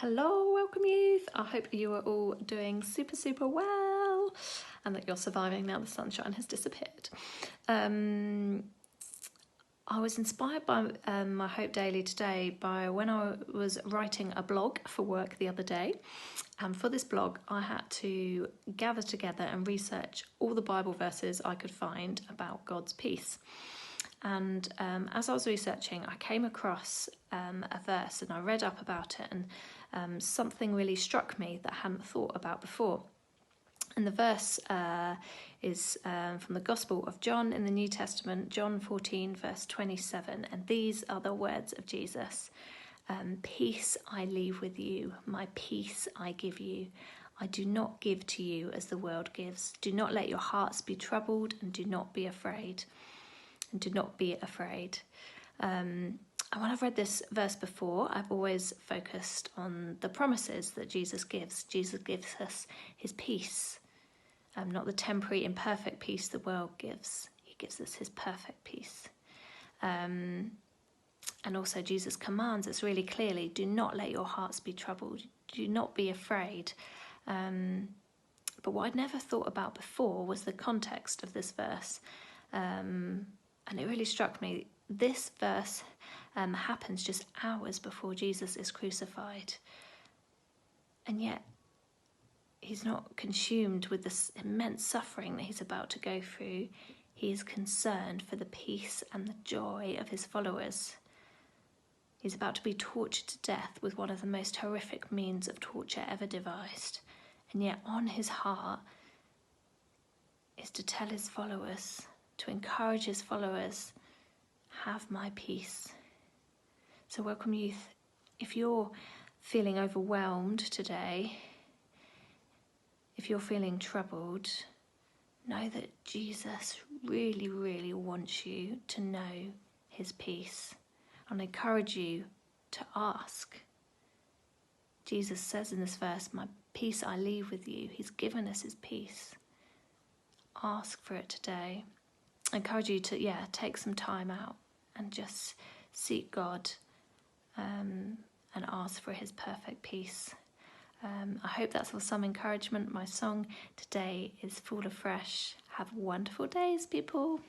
Hello, welcome youth. I hope you are all doing super well and that you're surviving now the sunshine has disappeared. I was inspired by my Hope Daily today by when I was writing a blog for work the other day. And for this blog, I had to gather together and research all the Bible verses I could find about God's peace. And as I was researching, I came across a verse and I read up about it, and something really struck me that I hadn't thought about before. And the verse is from the Gospel of John in the New Testament, John 14, verse 27. And these are the words of Jesus. Peace I leave with you, my peace I give you. I do not give to you as the world gives. Do not let your hearts be troubled, and do not be afraid. And do not be afraid. And when I've read this verse before, I've always focused on the promises that Jesus gives. Jesus gives us his peace, not the temporary, imperfect peace the world gives. He gives us his perfect peace. And also Jesus commands us really clearly, do not let your hearts be troubled. Do not be afraid. But what I'd never thought about before was the context of this verse. And it really struck me, this verse happens just hours before Jesus is crucified. And yet, he's not consumed with this immense suffering that he's about to go through. He is concerned for the peace and the joy of his followers. He's about to be tortured to death with one of the most horrific means of torture ever devised. And yet on his heart is to tell his followers, to encourage his followers, have my peace. So welcome youth. If you're feeling overwhelmed today, if you're feeling troubled, know that Jesus really wants you to know his peace. And I encourage you to ask. Jesus says in this verse, my peace I leave with you. He's given us his peace. Ask for it today. I encourage you to, take some time out and just seek God and ask for his perfect peace. I hope that's of some encouragement. My song today is Full of Fresh. Have wonderful days, people.